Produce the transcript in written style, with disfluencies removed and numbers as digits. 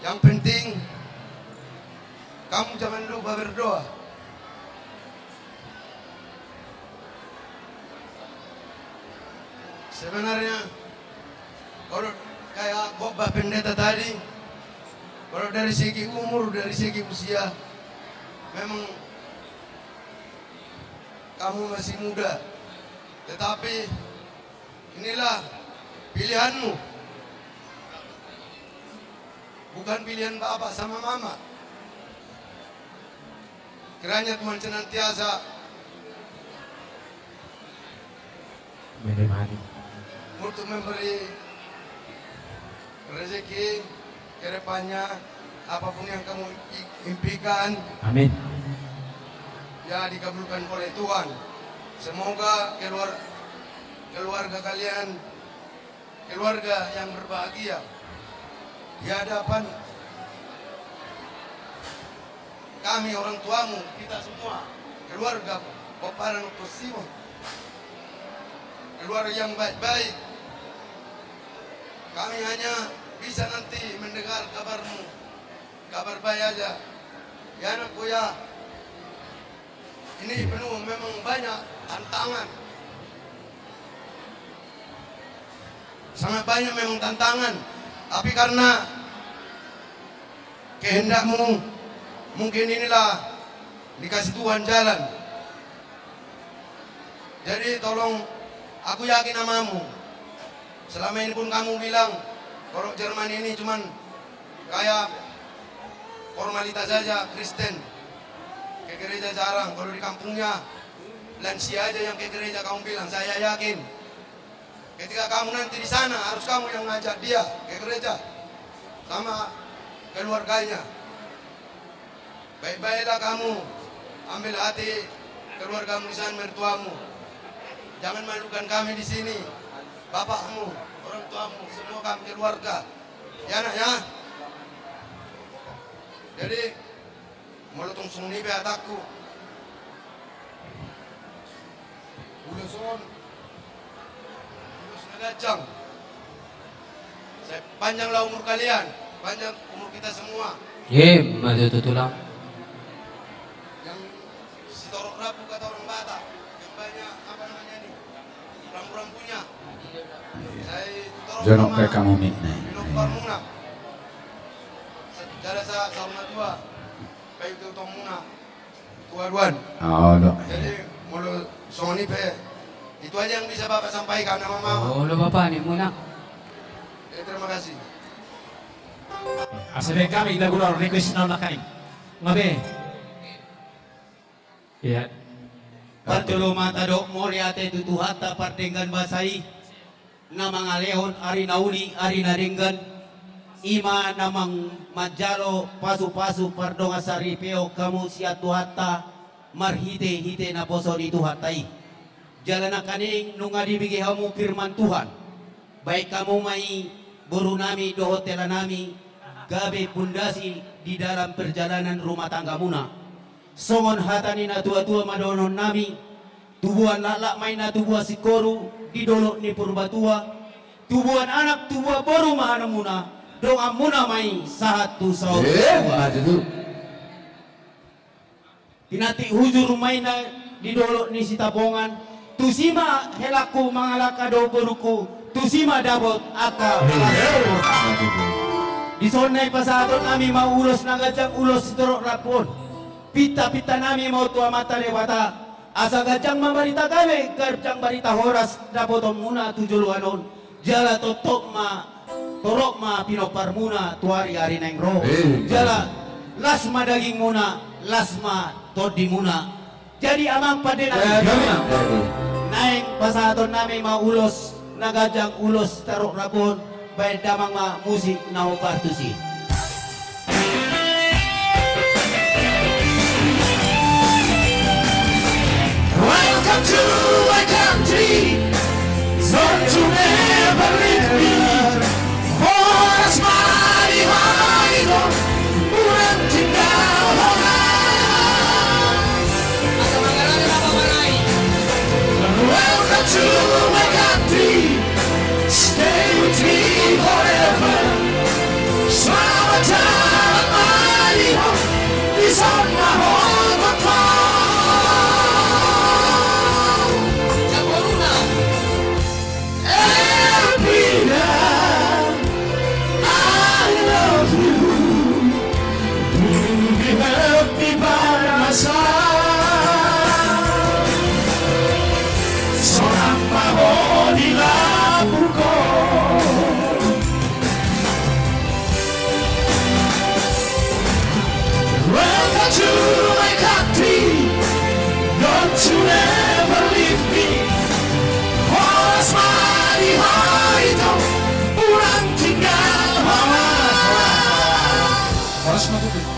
Yang penting kamu jangan lupa berdoa. Sebenarnya kalau kayak khotbah pendeta tadi, kalau dari segi umur, dari segi usia, memang kamu masih muda. Tetapi inilah pilihanmu, bukan pilihan bapak sama mama. Kiranya Tuhan senantiasa menemani untuk memberi rezeki ke depannya, apapun yang kamu impikan. Amin. Ya, dikabulkan oleh Tuhan. Semoga keluarga kalian keluarga yang berbahagia di hadapan kami, orang tuamu, kita semua, keluarga Bapak dan Kusimo, keluarga yang baik-baik. Kami hanya bisa nanti mendengar kabarmu, kabar baik aja. Ya anakku ya, ini penuh memang banyak tantangan. Sangat banyak memang tantangan. Tapi karena kehendakmu, mungkin inilah dikasih Tuhan jalan. Jadi tolong, aku yakin namamu. Selama ini pun kamu bilang kalau Jerman ini cuman kayak formalitas saja, Kristen. Ke gereja jarang, kalau di kampungnya lansia aja yang ke gereja kamu bilang. Saya yakin ketika kamu nanti di sana harus kamu yang ngajak dia ke gereja sama keluarganya. Baik-baiklah kamu, ambil hati keluargamu di sana, mertuamu. Jangan malukan kami di sini, bapakmu, orang tuamu, semua kami keluarga. Ya nak ya. Jadi mulutong sungni be atakku. Uluson, ulus nagajang. Saya panjanglah umur kalian, panjang umur kita semua. Matutulang. Torok rapu kata orang Batak yang banyak apa namanya ini rambu-rambunya. Saya torok Jonok kayak kamu nih. Minum parmuna. Jadi saya sauna tua, baik itu tomuna, tua-tuan. Oh, dok. Jadi mulu soni pe, itu aja yang bisa bapak sampaikan sama mama. Oh, lo bapak nih muna. Terima kasih. Asabe kami lagu request na kain. Ngabe. Ya. Patulo matado moriate tutuhata pardengan basai namang alehon ari nauli ari naringgan ima namang majalo pasu-pasu pardong asari peo kamu siat tuhata marhite-hite na poso di tuhatai jalana kaning nunga dibigi hamu firman Tuhan baik kamu mai guru nami do hotel nami gabe pundasi di dalam perjalanan rumah tangga muna songon hatani na tua-tua madonon nami tubuhan lalak main na tubuhan si koru di dolok ni purbatua tubuhan anak tubuhan boru mahana muna doa muna mai satu saudara tinati hujur main na di dolok ni sitabongan tusima helaku mangalaka do boruku tusima dabot aka di sonai pasadon kami mau ulos nagajang ulos torok rapon pita-pita nami mau tua mata lewata asa gajang mamarita kami gajang barita horas dapotong muna tujuluanon jala totok ma torok ma pinopar muna tuari ari neng ro jala lasma daging muna lasma todi muna jadi amang padena naik pasadon nami mau ulos nagajang ulos tarok rapon baik damang ma musik nau partusi. Welcome to a country zone to never leave me. For a mighty high bulan tinggal welcome to my country. Stay with me forever. Summertime. Mas matutup.